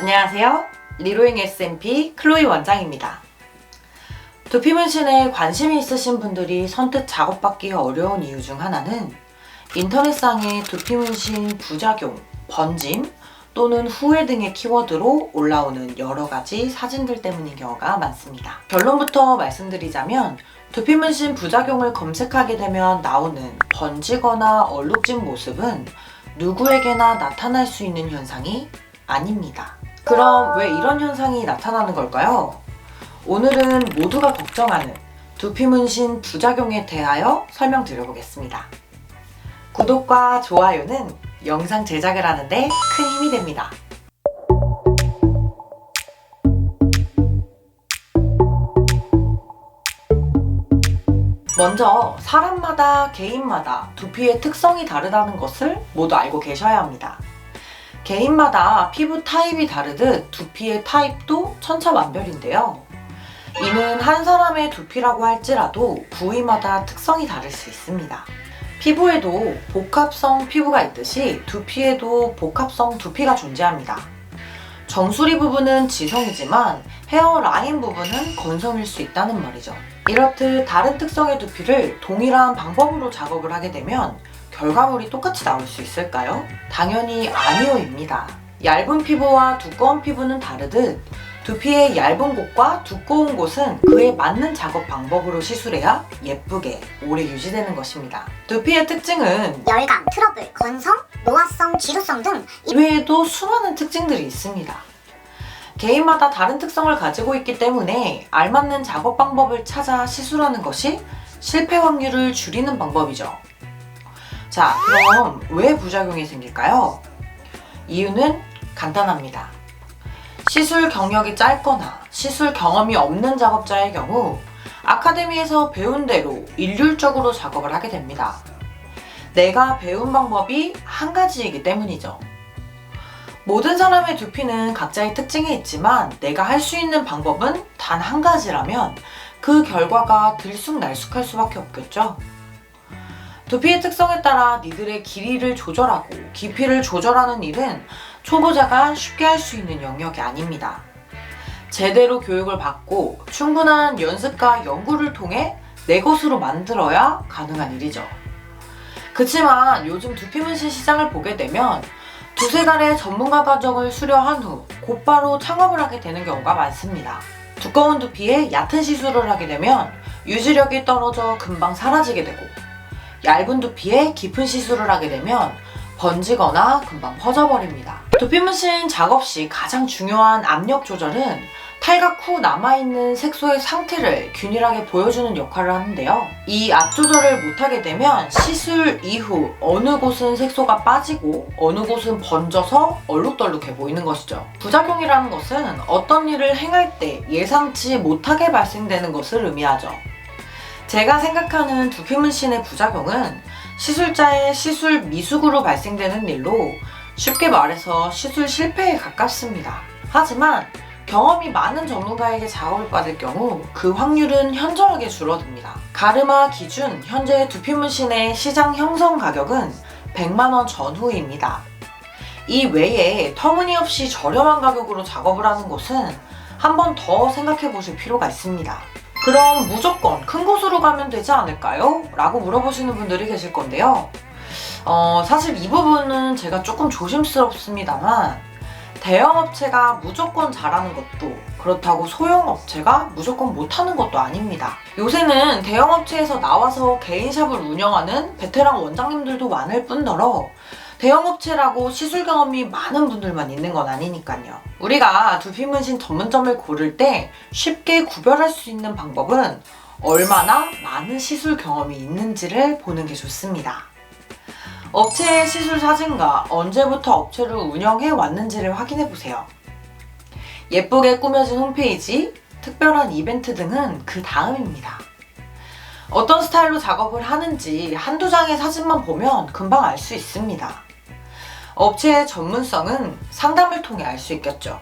안녕하세요. 리로잉 SMP 클로이 원장입니다. 두피 문신에 관심이 있으신 분들이 선뜻 작업받기 어려운 이유 중 하나는 인터넷상의 두피 문신 부작용, 번짐 또는 후회 등의 키워드로 올라오는 여러 가지 사진들 때문인 경우가 많습니다. 결론부터 말씀드리자면 두피 문신 부작용을 검색하게 되면 나오는 번지거나 얼룩진 모습은 누구에게나 나타날 수 있는 현상이 아닙니다. 그럼 왜 이런 현상이 나타나는 걸까요? 오늘은 모두가 걱정하는 두피 문신 부작용에 대하여 설명드려보겠습니다. 구독과 좋아요는 영상 제작을 하는데 큰 힘이 됩니다. 먼저 사람마다 개인마다 두피의 특성이 다르다는 것을 모두 알고 계셔야 합니다. 개인마다 피부 타입이 다르듯 두피의 타입도 천차만별인데요. 이는 한 사람의 두피라고 할지라도 부위마다 특성이 다를 수 있습니다. 피부에도 복합성 피부가 있듯이 두피에도 복합성 두피가 존재합니다. 정수리 부분은 지성이지만 헤어라인 부분은 건성일 수 있다는 말이죠. 이렇듯 다른 특성의 두피를 동일한 방법으로 작업을 하게 되면 결과물이 똑같이 나올 수 있을까요? 당연히 아니오입니다. 얇은 피부와 두꺼운 피부는 다르듯 두피의 얇은 곳과 두꺼운 곳은 그에 맞는 작업 방법으로 시술해야 예쁘게 오래 유지되는 것입니다. 두피의 특징은 열감, 트러블, 건성, 노화성, 지루성 등 이외에도 수많은 특징들이 있습니다. 개인마다 다른 특성을 가지고 있기 때문에 알맞는 작업 방법을 찾아 시술하는 것이 실패 확률을 줄이는 방법이죠. 자, 그럼 왜 부작용이 생길까요? 이유는 간단합니다. 시술 경력이 짧거나 시술 경험이 없는 작업자의 경우 아카데미에서 배운 대로 일률적으로 작업을 하게 됩니다. 내가 배운 방법이 한 가지이기 때문이죠. 모든 사람의 두피는 각자의 특징이 있지만 내가 할 수 있는 방법은 단 한 가지라면 그 결과가 들쑥날쑥할 수밖에 없겠죠. 두피의 특성에 따라 니들의 길이를 조절하고 깊이를 조절하는 일은 초보자가 쉽게 할 수 있는 영역이 아닙니다. 제대로 교육을 받고 충분한 연습과 연구를 통해 내 것으로 만들어야 가능한 일이죠. 그치만 요즘 두피 문신 시장을 보게 되면 두세 달의 전문가 과정을 수료한 후 곧바로 창업을 하게 되는 경우가 많습니다. 두꺼운 두피에 얕은 시술을 하게 되면 유지력이 떨어져 금방 사라지게 되고 얇은 두피에 깊은 시술을 하게 되면 번지거나 금방 퍼져버립니다. 두피 문신 작업 시 가장 중요한 압력 조절은 탈각 후 남아있는 색소의 상태를 균일하게 보여주는 역할을 하는데요. 이 압 조절을 못하게 되면 시술 이후 어느 곳은 색소가 빠지고 어느 곳은 번져서 얼룩덜룩해 보이는 것이죠. 부작용이라는 것은 어떤 일을 행할 때 예상치 못하게 발생되는 것을 의미하죠. 제가 생각하는 두피 문신의 부작용은 시술자의 시술 미숙으로 발생되는 일로 쉽게 말해서 시술 실패에 가깝습니다. 하지만 경험이 많은 전문가에게 작업을 받을 경우 그 확률은 현저하게 줄어듭니다. 가르마 기준 현재 두피 문신의 시장 형성 가격은 100만원 전후입니다. 이 외에 터무니없이 저렴한 가격으로 작업을 하는 곳은 한 번 더 생각해 보실 필요가 있습니다. 그럼 무조건 큰 곳으로 가면 되지 않을까요? 라고 물어보시는 분들이 계실 건데요. 사실 이 부분은 제가 조금 조심스럽습니다만 대형 업체가 무조건 잘하는 것도 그렇다고 소형 업체가 무조건 못하는 것도 아닙니다. 요새는 대형 업체에서 나와서 개인샵을 운영하는 베테랑 원장님들도 많을 뿐더러 대형 업체라고 시술 경험이 많은 분들만 있는 건 아니니까요. 우리가 두피 문신 전문점을 고를 때 쉽게 구별할 수 있는 방법은 얼마나 많은 시술 경험이 있는지를 보는 게 좋습니다. 업체의 시술 사진과 언제부터 업체를 운영해 왔는지를 확인해 보세요. 예쁘게 꾸며진 홈페이지, 특별한 이벤트 등은 그 다음입니다. 어떤 스타일로 작업을 하는지 한두 장의 사진만 보면 금방 알 수 있습니다. 업체의 전문성은 상담을 통해 알 수 있겠죠.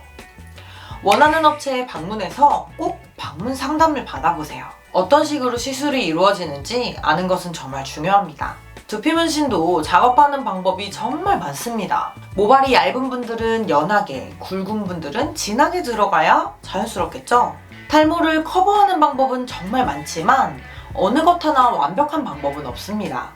원하는 업체에 방문해서 꼭 방문 상담을 받아보세요. 어떤 식으로 시술이 이루어지는지 아는 것은 정말 중요합니다. 두피 문신도 작업하는 방법이 정말 많습니다. 모발이 얇은 분들은 연하게, 굵은 분들은 진하게 들어가야 자연스럽겠죠? 탈모를 커버하는 방법은 정말 많지만 어느 것 하나 완벽한 방법은 없습니다.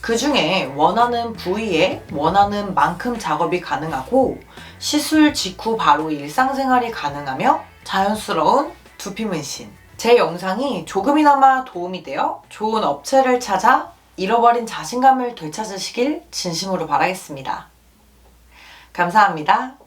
그 중에 원하는 부위에 원하는 만큼 작업이 가능하고 시술 직후 바로 일상생활이 가능하며 자연스러운 두피 문신. 제 영상이 조금이나마 도움이 되어 좋은 업체를 찾아 잃어버린 자신감을 되찾으시길 진심으로 바라겠습니다. 감사합니다.